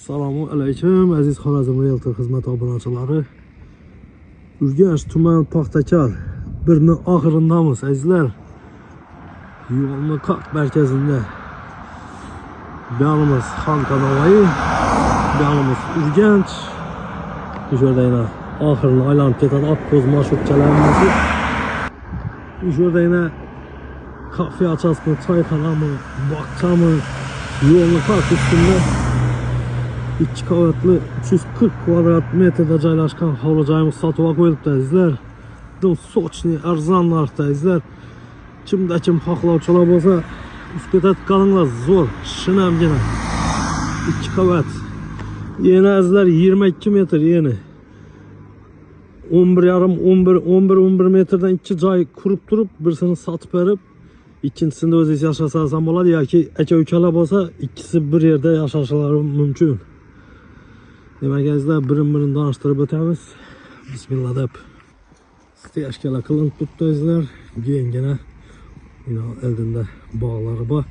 Assalomu alaykum aziz Xorazm Realtor xizmat obunachilari. Urganch tuman Paxtakor birni oxirindamiz azizlar. Yo'lning qoq markazida. Yanımız Xankanovoy, yanımız Urganch. Şurada yine oxirini aylanib ketadi Akko'z marshrutkalarimizda. Şurada yine kafe açasmi, choyxonami, bog'chami, yo'lning qoq ustida 2 qavatli 340 kvadrat metrda joylashgan hovli joyimiz sotuvga qo'yilibdi azizlar. Sochni arzon narxda azizlar. Kimda kim xohlovchilar bo'lsa, ustida qolinglar, zo'r, shinamgina. 2 qavat. Yeni azizlar 22 metr yeni. 11 metrdan 2 joy qurib turib, birisini sotib berib, ikkinchisini o'zingiz yashasangiz ham bo'ladi yoki aka-ukalar bo'lsa, ikkisi bir yerda yashashlari mumkin. Demak azizlar, birin-birin tanishtirib o'tamiz. Bismillah deb. Steyashkalar qilinib turibdi azizlar. Yengina eldinda bog'lari bor.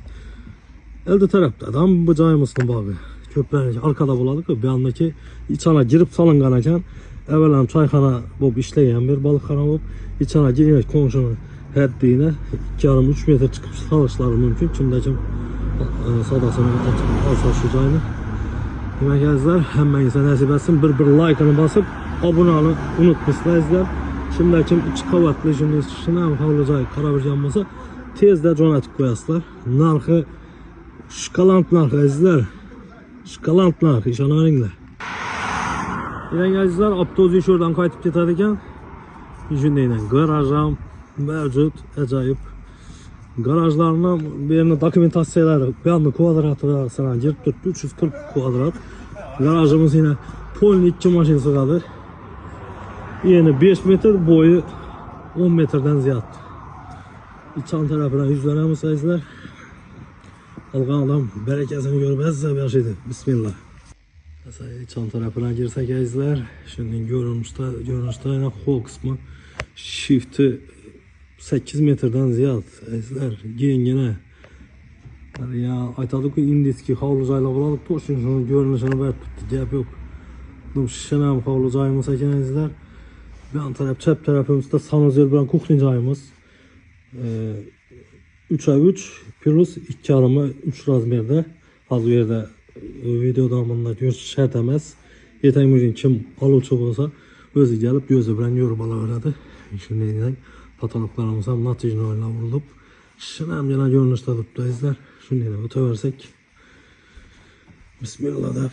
Eldi tarafda ham bu joyimizning bog'i. Ko'plarning arkada bo'ladi-ku, bu yondagi ichana girib solingan ekan. Avvalam choyxona bo'lib ishlagan bir baliqxona bo'lib, ichana yemak qo'ng'ishini haddini 2,5-3 metr chiqib solishlari mumkin. Kimda kim sodasini olsa shu joyni. Demak azizlar, hammangizga nasib etsin. Bir like'ini bosib, obuna olib unutmaysiz azizlar. Kimda kim 2 qavatli shunday hovli joy qarab yurgan bo'lsa, tezda jo'natib qo'yasizlar. Narxi shkolant narxi azizlar. Shkolant narxi, ishonaveringlar. Demak azizlar, avtobus yo'ldan qaytib ketadi ekan. Shundaydan garaj ham mavjud, ajoyib. Garajlarni bu yerning dokumentatsiyalari, bu yerning kvadratiga sanab girib turibdi, 340 kvadrat. Garajimiz yine polni 2 mashina sig'adi. Yeni 5 metr, bo'yi 10 metrdan ziyod. İçan tarafından yüzlenemiz azizlar. Algan adam berekesini görüp azizlar yaşaydı. Bismillah. Mesela içan tarafına girsek azizlar. Şimdi görünüşte yine kol kısmı shift'i 8 metrden ziyad azizlar. Yine ya aytadık ki indiski havlu joylar buladık. To'shin şunun görünüşünü verip tuttu. Gap yok. Bu şenam havlu joyimiz ekan azizlar. Bir taraf çap tarafımızda sanuzör bilan kuxni joyimiz. 3x3 plus 2,5 3 razmerde. Hazır yerde video davamında görüş şart emas. Yetenmeyeceğin kim aluvchi bo'lsa, o'zi gelip gözü bilan yorib olaveradi. Shunday patologlarimiz ham natijali o'ylab shinam yana görünüşde turibdi azizlar. Shunday o'taversak. Bismillah deb